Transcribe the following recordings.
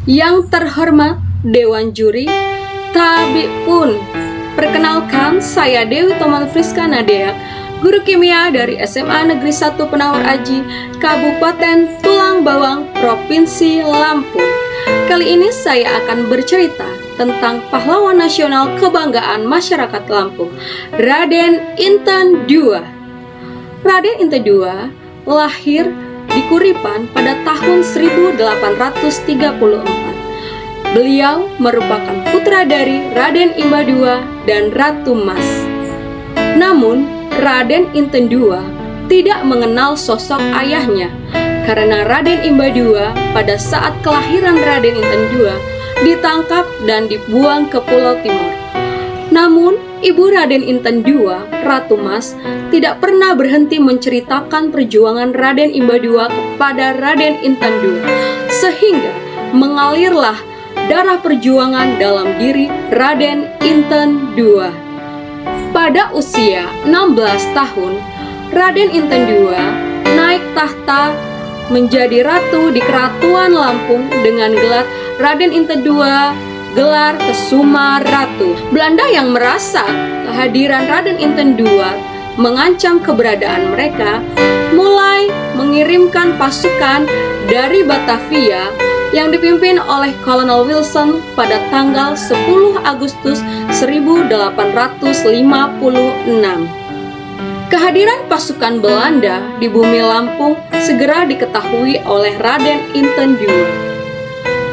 Yang terhormat Dewan Juri, Tabi pun. Perkenalkan, saya Dewi Toman Friska Nadeak, guru kimia dari SMA Negeri 1 Penawar Aji, Kabupaten Tulang Bawang, Provinsi Lampung. Kali ini saya akan bercerita tentang pahlawan nasional kebanggaan masyarakat Lampung, Raden Inten II. Raden Inten II lahir di Kuripan pada tahun 1834. Beliau merupakan putra dari Raden Imba II dan Ratu Mas. Namun, Raden Inten II tidak mengenal sosok ayahnya karena Raden Imba II pada saat kelahiran Raden Inten II ditangkap dan dibuang ke Pulau Timur. Namun, ibu Raden Inten II, Ratu Mas, tidak pernah berhenti menceritakan perjuangan Raden Imba II kepada Raden Inten II, sehingga mengalirlah darah perjuangan dalam diri Raden Inten II. Pada usia 16 tahun, Raden Inten II naik tahta menjadi ratu di Keratuan Lampung dengan gelar Raden Inten II, gelar Kesuma Ratu. Belanda yang merasa kehadiran Raden Inten II mengancam keberadaan mereka, mulai mengirimkan pasukan dari Batavia yang dipimpin oleh Kolonel Wilson pada tanggal 10 Agustus 1856. Kehadiran pasukan Belanda di bumi Lampung segera diketahui oleh Raden Inten II.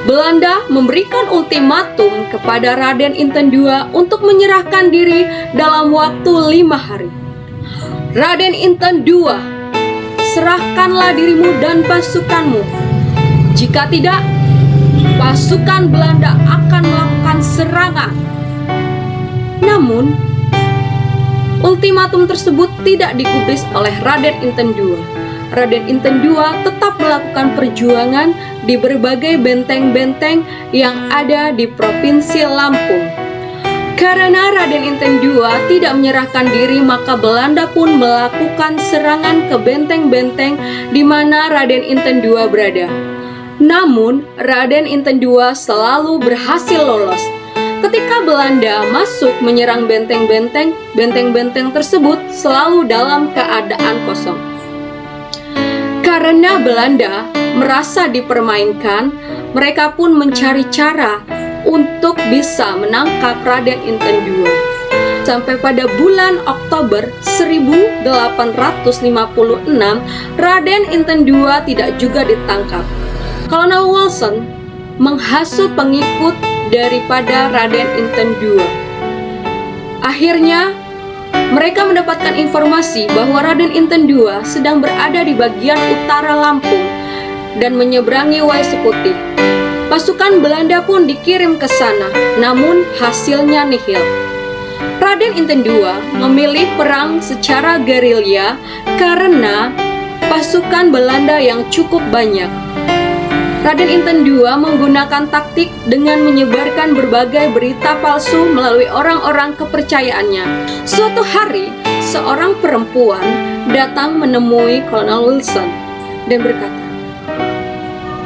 Belanda memberikan ultimatum kepada Raden Inten II untuk menyerahkan diri dalam waktu 5 hari. Raden Inten II, serahkanlah dirimu dan pasukanmu. Jika tidak, pasukan Belanda akan melakukan serangan. Namun, ultimatum tersebut tidak digubris oleh Raden Inten II. Raden Inten II tetap melakukan perjuangan di berbagai benteng-benteng yang ada di Provinsi Lampung. Karena Raden Inten II tidak menyerahkan diri, maka Belanda pun melakukan serangan ke benteng-benteng di mana Raden Inten II berada. Namun, Raden Inten II selalu berhasil lolos. Ketika Belanda masuk menyerang benteng-benteng, benteng-benteng tersebut selalu dalam keadaan kosong. Karena Belanda merasa dipermainkan, mereka pun mencari cara untuk bisa menangkap Raden Inten II. Sampai pada bulan Oktober 1856, Raden Inten II tidak juga ditangkap. Kolonel Wilson menghasut pengikut daripada Raden Inten II. Akhirnya, mereka mendapatkan informasi bahwa Raden Inten II sedang berada di bagian utara Lampung dan menyeberangi Waisiputih. Pasukan Belanda pun dikirim ke sana, namun hasilnya nihil. Raden Inten II memilih perang secara gerilya karena pasukan Belanda yang cukup banyak. Raden Inten II menggunakan taktik dengan menyebarkan berbagai berita palsu melalui orang-orang kepercayaannya. Suatu hari, seorang perempuan datang menemui Kolonel Wilson dan berkata,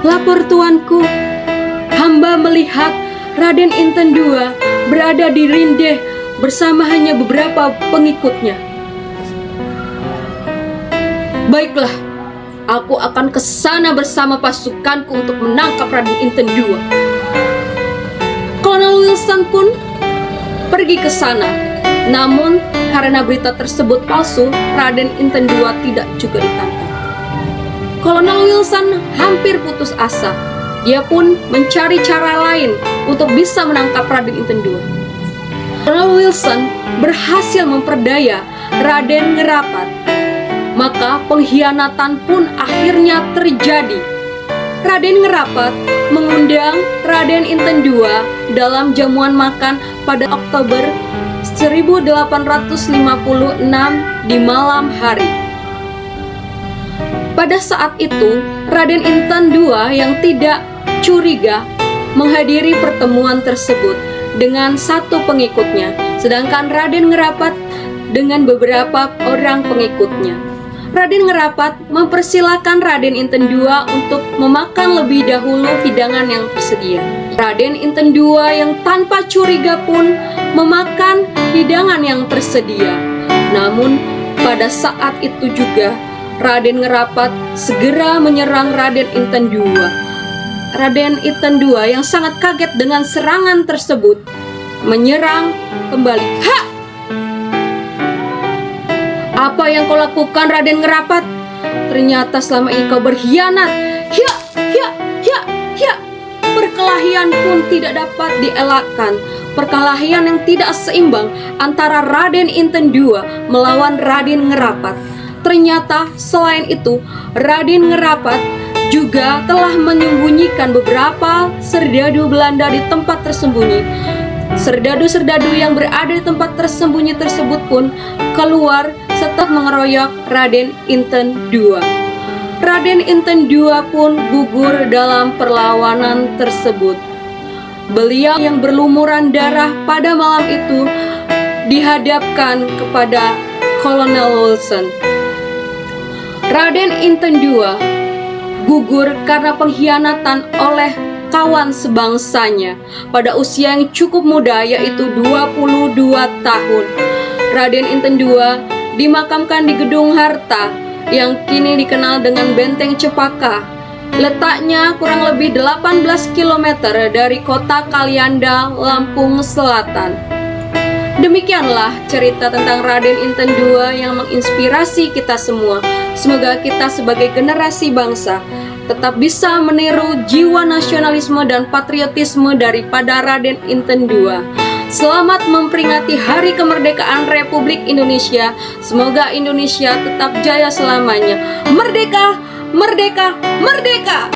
"Lapor tuanku, hamba melihat Raden Inten II berada di Rindeh bersama hanya beberapa pengikutnya." "Baiklah, aku akan ke sana bersama pasukanku untuk menangkap Raden Inten II." Kolonel Wilson pun pergi ke sana. Namun, karena berita tersebut palsu, Raden Inten II tidak juga ditangkap. Kolonel Wilson hampir putus asa. Dia pun mencari cara lain untuk bisa menangkap Raden Inten II. Kolonel Wilson berhasil memperdaya Raden Ngerapat. Maka pengkhianatan pun akhirnya terjadi. Raden Ngerapat mengundang Raden Inten II dalam jamuan makan pada Oktober 1856 di malam hari. Pada saat itu, Raden Inten II yang tidak curiga menghadiri pertemuan tersebut dengan satu pengikutnya, sedangkan Raden Ngerapat dengan beberapa orang pengikutnya. Raden Ngerapat mempersilahkan Raden Inten II untuk memakan lebih dahulu hidangan yang tersedia. Raden Inten II yang tanpa curiga pun memakan hidangan yang tersedia. Namun pada saat itu juga Raden Ngerapat segera menyerang Raden Inten II. Raden Inten II yang sangat kaget dengan serangan tersebut menyerang kembali. Ha! Apa yang kau lakukan, Raden Ngerapat? Ternyata selama ini kau berkhianat. Hia, hia, hia, hia. Perkelahian pun tidak dapat dielakkan. Perkelahian yang tidak seimbang antara Raden Inten II melawan Raden Ngerapat. Ternyata selain itu, Raden Ngerapat juga telah menyembunyikan beberapa serdadu Belanda di tempat tersembunyi. Serdadu-serdadu yang berada di tempat tersembunyi tersebut pun keluar setelah mengeroyok Raden Inten II. Raden Inten II pun gugur dalam perlawanan tersebut. Beliau yang berlumuran darah pada malam itu dihadapkan kepada Kolonel Wilson. Raden Inten II gugur karena pengkhianatan oleh kawan sebangsanya pada usia yang cukup muda, yaitu 22 tahun. Raden Inten II dimakamkan di Gedung Harta yang kini dikenal dengan Benteng Cepaka. Letaknya kurang lebih 18 km dari kota Kalianda, Lampung Selatan. Demikianlah cerita tentang Raden Inten II yang menginspirasi kita semua. Semoga kita sebagai generasi bangsa tetap bisa meniru jiwa nasionalisme dan patriotisme daripada Raden Inten II. Selamat memperingati Hari Kemerdekaan Republik Indonesia. Semoga Indonesia tetap jaya selamanya. Merdeka, merdeka, merdeka!